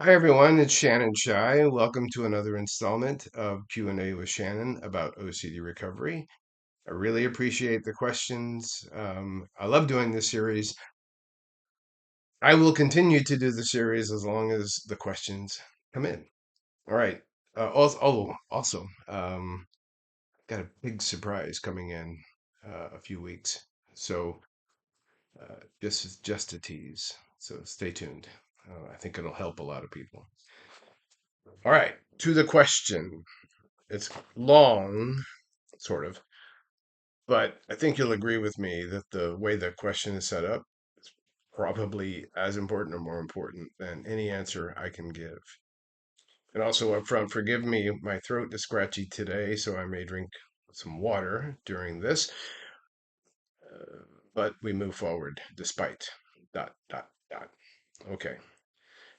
Hi everyone, it's Shannon Shy. Welcome to another installment of Q&A with Shannon about OCD recovery. I really appreciate the questions. I love doing this series. I will continue to do the series as long as the questions come in. All right. Also, got a big surprise coming in a few weeks. So this is just a tease. So stay tuned. I think it'll help a lot of people. All right, to the question. It's long, sort of, but I think you'll agree with me that the way the question is set up is probably as important or more important than any answer I can give. And also, up front, forgive me, my throat is scratchy today, so I may drink some water during this, but we move forward despite. Dot, dot, dot. Okay.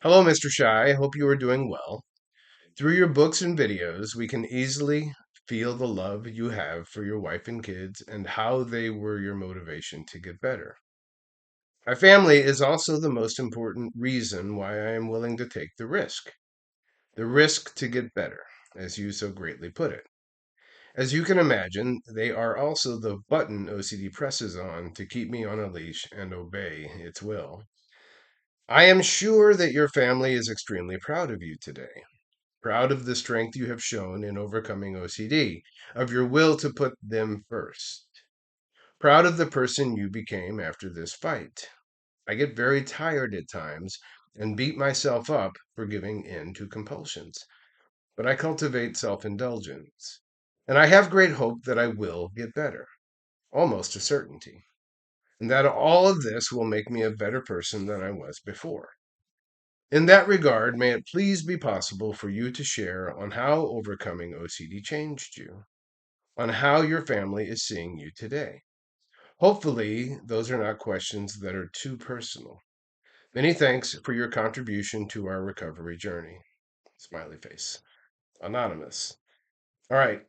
Hello, Mr. Shy. I hope you are doing well. Through your books and videos, we can easily feel the love you have for your wife and kids and how they were your motivation to get better. My family is also the most important reason why I am willing to take the risk to get better, as you so greatly put it. As you can imagine, they are also the button OCD presses on to keep me on a leash and obey its will. I am sure that your family is extremely proud of you today. Proud of the strength you have shown in overcoming OCD, of your will to put them first. Proud of the person you became after this fight. I get very tired at times and beat myself up for giving in to compulsions, but I cultivate self-indulgence. And I have great hope that I will get better, almost a certainty, and that all of this will make me a better person than I was before. In that regard, may it please be possible for you to share on how overcoming OCD changed you, on how your family is seeing you today. Hopefully, those are not questions that are too personal. Many thanks for your contribution to our recovery journey. Smiley face. Anonymous. All right.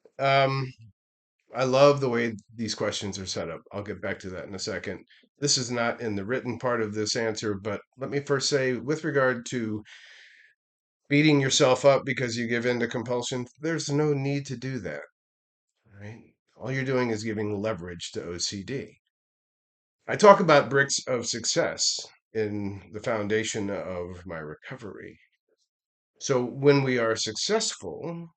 I love the way these questions are set up. I'll get back to that in a second. This is not in the written part of this answer, but let me first say, with regard to beating yourself up because you give in to compulsion, there's no need to do that, right? All you're doing is giving leverage to OCD. I talk about bricks of success in the foundation of my recovery. So when we are successful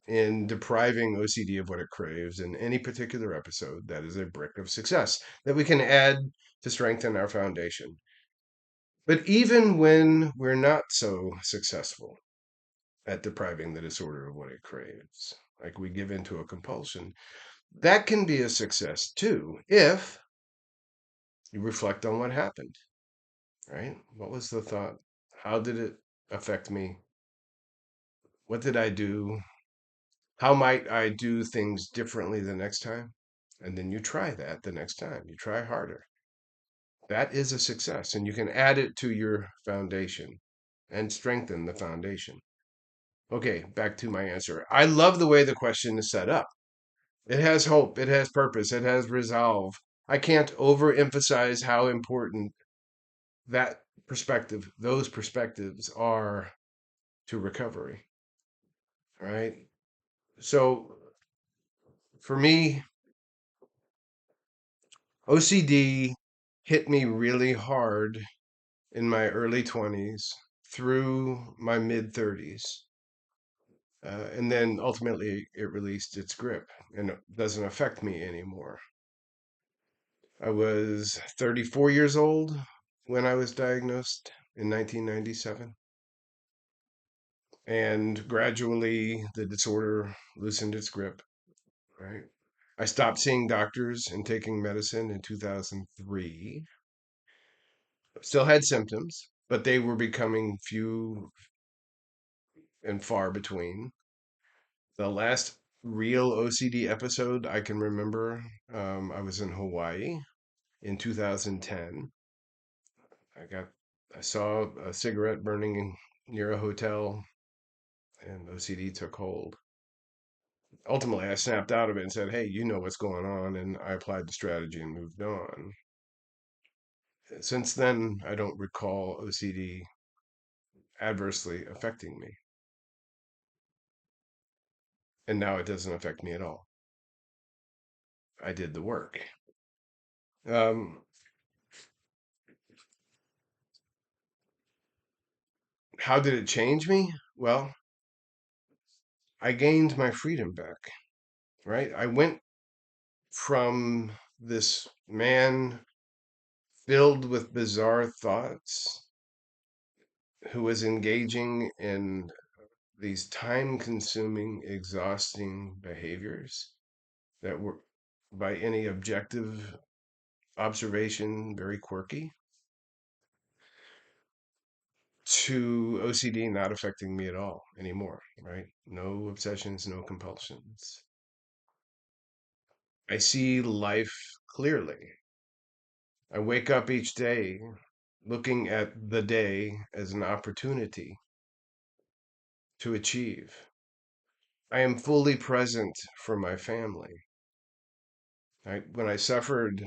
in depriving OCD of what it craves in any particular episode, that is a brick of success that we can add to strengthen our foundation. But even when we're not so successful at depriving the disorder of what it craves, like we give into a compulsion, that can be a success too if you reflect on what happened, right? What was the thought? How did it affect me? What did I do? How might I do things differently the next time? And then you try that the next time. You try harder. That is a success, and you can add it to your foundation and strengthen the foundation. Okay, back to my answer. I love the way the question is set up. It has hope, it has purpose, it has resolve. I can't overemphasize how important that perspective, those perspectives are to recovery, right? So for me, OCD hit me really hard in my early 20s through my mid 30s. And then ultimately it released its grip and it doesn't affect me anymore. I was 34 years old when I was diagnosed in 1997. And gradually the disorder loosened its grip, right? I stopped seeing doctors and taking medicine in 2003. Still had symptoms, but they were becoming few and far between. The last real OCD episode I can remember, I was in Hawaii in 2010. I saw a cigarette burning near a hotel, and OCD took hold. Ultimately, I snapped out of it and said, "Hey, you know what's going on," and I applied the strategy and moved on. Since then, I don't recall OCD adversely affecting me. And now it doesn't affect me at all. I did the work. Um, how did it change me? Well, I gained my freedom back, right? I went from this man filled with bizarre thoughts who was engaging in these time consuming, exhausting behaviors that were, by any objective observation, very quirky, to OCD not affecting me at all anymore, right? No obsessions, no compulsions. I see life clearly. I wake up each day looking at the day as an opportunity to achieve. I am fully present for my family. When I suffered,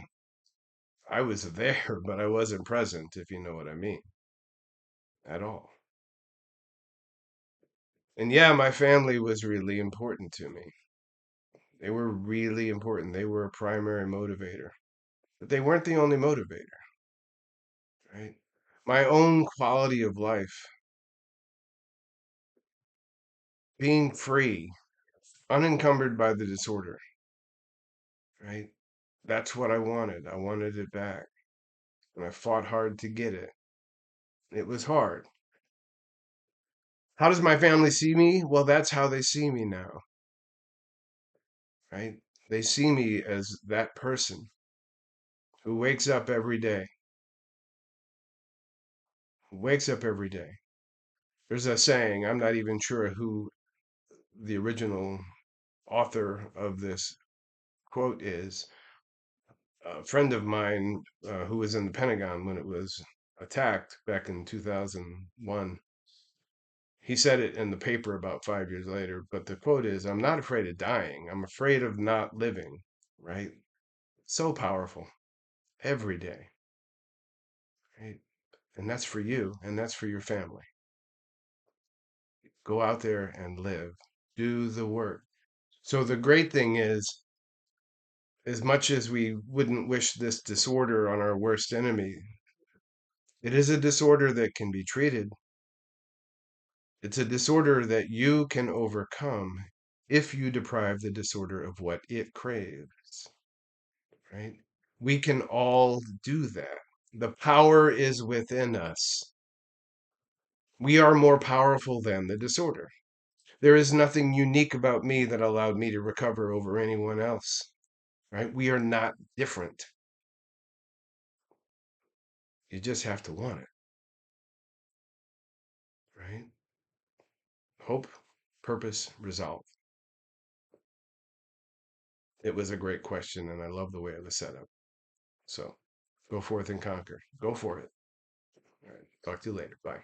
I was there, but I wasn't present, if you know what I mean, at all. And yeah, my family was really important to me. They were really important. They were a primary motivator, but they weren't the only motivator, right? My own quality of life, being free, unencumbered by the disorder, right? That's what I wanted. I wanted it back. And I fought hard to get it. It was hard. How does my family see me? Well, that's how they see me now, right? They see me as that person who wakes up every day, who wakes up every day. There's a saying, I'm not even sure who the original author of this quote is. A friend of mine who was in the Pentagon when it was attacked back in 2001, he said it in the paper about 5 years later, but the quote is, I'm not afraid of dying. I'm afraid of not living, right? So powerful every day, right? And that's for you and that's for your family. Go out there and live, do the work. So the great thing is, as much as we wouldn't wish this disorder on our worst enemy, it is a disorder that can be treated. It's a disorder that you can overcome if you deprive the disorder of what it craves, right? We can all do that. The power is within us. We are more powerful than the disorder. There is nothing unique about me that allowed me to recover over anyone else, right? We are not different. You just have to want it, right? Hope, purpose, resolve. It was a great question, and I love the way it was set up. So go forth and conquer. Go for it. All right. Talk to you later. Bye.